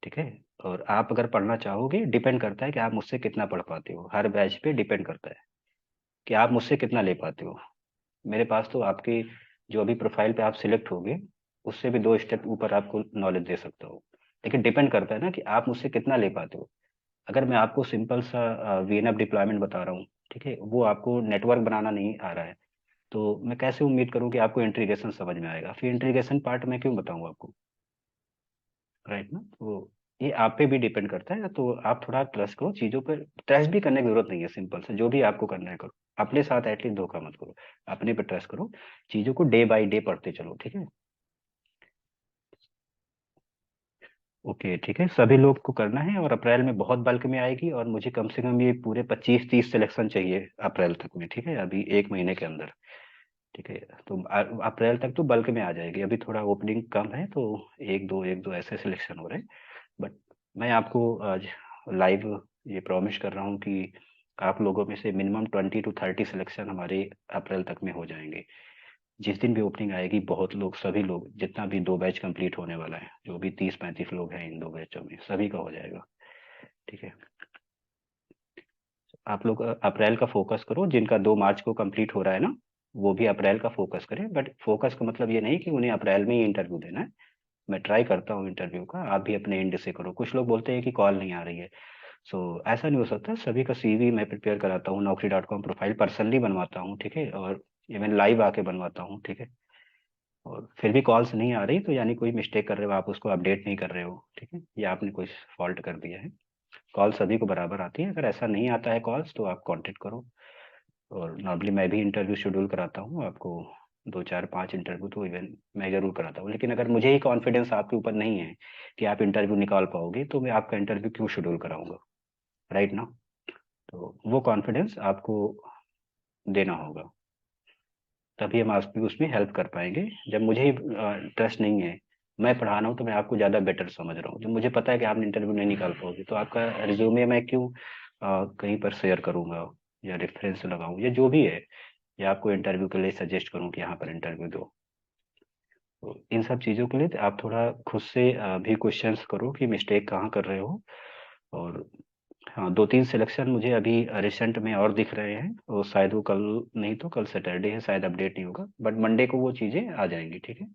Speaker 1: ठीक है, और आप अगर पढ़ना चाहोगे, डिपेंड करता है कि आप मुझसे कितना पढ़ पाते हो, हर बैच पे डिपेंड करता है कि आप मुझसे कितना ले पाते हो। मेरे पास तो आपके जो अभी प्रोफाइल पे आप सिलेक्ट होगे, उससे भी 2 स्टेप ऊपर आपको नॉलेज दे सकता हूँ। लेकिन डिपेंड करता है ना कि आप मुझसे कितना ले पाते हो। अगर मैं आपको सिंपल सा वीएनएफ डिप्लॉयमेंट बता रहा हूँ, ठीक है, वो आपको नेटवर्क बनाना नहीं आ रहा है, तो मैं कैसे उम्मीद करूँ कि आपको इंटीग्रेशन समझ में आएगा। फिर इंटीग्रेशन पार्ट मैं क्यों बताऊँ आपको, राइट ना। तो ये आप पे भी डिपेंड करता है, तो आप थोड़ा ट्रस्ट करो चीज़ों पर। ट्रस्ट भी करने की जरूरत नहीं है, सिंपल से जो भी आपको करना है करो, अपने साथ एटलीस्ट धोखा मत करो, अपने पे ट्रस्ट करो, चीज़ों को डे बाय डे पढ़ते चलो। ठीक है, ओके, ठीक है, सभी लोग को करना है, और अप्रैल में बहुत बल्क में आएगी, और मुझे कम से कम ये पूरे 25-30 सिलेक्शन चाहिए अप्रैल तक में। ठीक है, अभी 1 महीने के अंदर। ठीक है, तो अप्रैल तक तो बल्क में आ जाएगी। अभी थोड़ा ओपनिंग कम है, तो एक दो ऐसे सिलेक्शन हो रहे हैं। बट मैं आपको आज लाइव ये प्रॉमिस कर रहा हूँ कि आप लोगों में से मिनिमम 20 to 30 सिलेक्शन हमारे अप्रैल तक में हो जाएंगे। जिस दिन भी ओपनिंग आएगी बहुत लोग, सभी लोग, जितना भी 2 बैच कंप्लीट होने वाला है, जो भी 30-35 लोग हैं इन 2 बैचों में, सभी का हो जाएगा। ठीक है, आप लोग अप्रैल का फोकस करो। जिनका 2 मार्च को कंप्लीट हो रहा है ना, वो भी अप्रैल का फोकस करें। बट फोकस का मतलब ये नहीं कि उन्हें अप्रैल में ही इंटरव्यू देना है। मैं ट्राई करता हूँ इंटरव्यू का, आप भी अपने एंड से करो। कुछ लोग बोलते हैं कि कॉल नहीं आ रही है, सो ऐसा नहीं हो सकता। सभी का सीवी मैं प्रिपेयर कराता हूँ, naukri.com प्रोफाइल पर्सनली बनवाता हूँ, ठीक है, और इवन लाइव आके बनवाता हूँ, ठीक है। और फिर भी कॉल्स नहीं आ रही तो यानी कोई मिस्टेक कर रहे हो, आप उसको अपडेट नहीं कर रहे हो, ठीक है, या आपने कोई फॉल्ट कर दिया है। कॉल सभी को बराबर आती है। अगर ऐसा नहीं आता है कॉल्स तो आप कांटेक्ट करो। और नॉर्मली मैं भी इंटरव्यू शेड्यूल कराता हूँ आपको, 2 4 5 इंटरव्यू तो इवन मैं जरूर कराता हूँ। लेकिन अगर मुझे ही कॉन्फिडेंस आपके ऊपर नहीं है कि आप इंटरव्यू निकाल पाओगे तो मैं आपका इंटरव्यू क्यों शेड्यूल कराऊंगा, राइट ना। तो वो कॉन्फिडेंस आपको देना होगा, तभी हम आपकी उसमें हेल्प कर पाएंगे। जब मुझे ही ट्रस्ट नहीं है, मैं पढ़ा रहा हूँ तो मैं आपको ज़्यादा बेटर समझ रहा हूँ। जब मुझे पता है कि आप इंटरव्यू नहीं निकाल पाओगे तो आपका रिज्यूमे मैं क्यों कहीं पर शेयर करूंगा या रेफरेंस लगाऊं या जो भी है, या आपको इंटरव्यू के लिए सजेस्ट करूं कि यहाँ पर इंटरव्यू दो। तो इन सब चीज़ों के लिए आप थोड़ा खुद से भी क्वेश्चंस करो कि मिस्टेक कहाँ कर रहे हो। और हाँ, 2 3 सिलेक्शन मुझे अभी रिसेंट में और दिख रहे हैं, और शायद वो कल, नहीं तो कल सैटरडे है, शायद अपडेट नहीं होगा, बट मंडे को वो चीज़ें आ जाएंगी, ठीक है।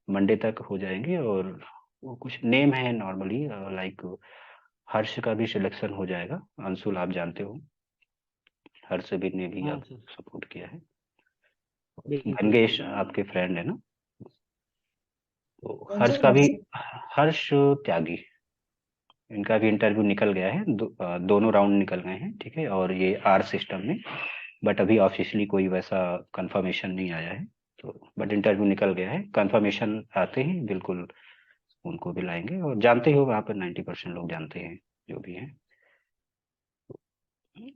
Speaker 1: मंडे तक हो जाएंगी। और वो कुछ नेम है नॉर्मली, लाइक हर्ष का भी सिलेक्शन हो जाएगा। अंशुल आप जानते हो, हर्ष भी ने भी
Speaker 2: हाँ
Speaker 1: आप
Speaker 2: सर,
Speaker 1: सपोर्ट किया है।
Speaker 2: बिल्कुल।
Speaker 1: गंगेश आपके फ्रेंड है ना, तो
Speaker 6: कौन
Speaker 1: हर्ष
Speaker 6: सा
Speaker 1: का भी,
Speaker 6: हर्ष?
Speaker 1: हर्ष त्यागी, इनका भी इंटरव्यू निकल गया है। दोनों राउंड निकल गए हैं, ठीक है, और ये आर सिस्टम में। बट अभी ऑफिशियली कोई वैसा कंफर्मेशन नहीं आया है, तो बट इंटरव्यू निकल गया है। कंफर्मेशन आते ही बिल्कुल उनको भी लाएंगे। और जानते ही हो वहाँ पर 90% लोग जानते हैं जो भी हैं।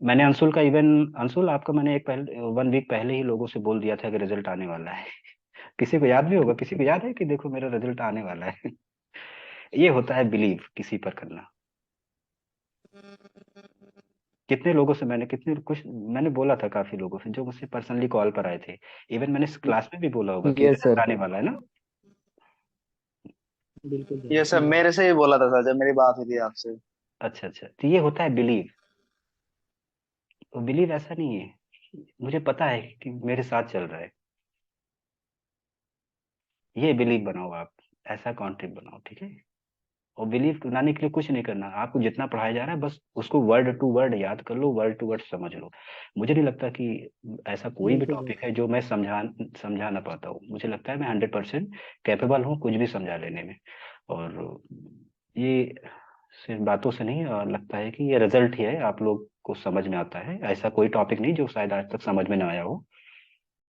Speaker 1: मैंने अंशुल का इवन, अंशुल आपका मैंने एक पहले 1 वीक पहले ही लोगों से बोल दिया था कि रिजल्ट आने वाला है। किसी को याद भी होगा, किसी को याद है कि देखो मेरा रिजल्ट आने वाला है। ये होता है बिलीव किसी पर करना। कितने लोगों से मैंने, कितने कुछ मैंने बोला था, काफी लोगों से जो मुझसे पर्सनली कॉल पर आए थे। इवन मैंने क्लास में भी बोला होगा कि
Speaker 8: यस
Speaker 1: रिजल्ट
Speaker 8: सर।
Speaker 1: आने वाला है ना।
Speaker 2: बिल्कुल
Speaker 11: ये
Speaker 2: सर।
Speaker 11: सब मेरे से ही बोला था सर जब मेरी बात हुई थी आपसे।
Speaker 1: अच्छा अच्छा, तो ये होता है बिलीव। तो बिलीव ऐसा नहीं है, मुझे पता है कि मेरे साथ चल रहा है, ये बिलीव बनाओ आप। ऐसा कॉन्ट्रैक्ट बनाओ, ठीक है। और बिलीव बनाने के लिए कुछ नहीं करना, आपको जितना पढ़ाया जा रहा है बस उसको वर्ड टू वर्ड याद कर लो, वर्ड टू वर्ड समझ लो। मुझे नहीं लगता कि ऐसा कोई भी
Speaker 2: बिल्कुल सर।
Speaker 1: टॉपिक है जो मैं समझा ना पाता हूँ। मुझे लगता है मैं 100% कैपेबल हूँ कुछ भी समझा लेने में। और ये सिर्फ बातों से नहीं, लगता है कि ये रिजल्ट ही है, आप लोग को समझ में आता है। ऐसा कोई टॉपिक नहीं जो शायद आज तक समझ में ना आया हो।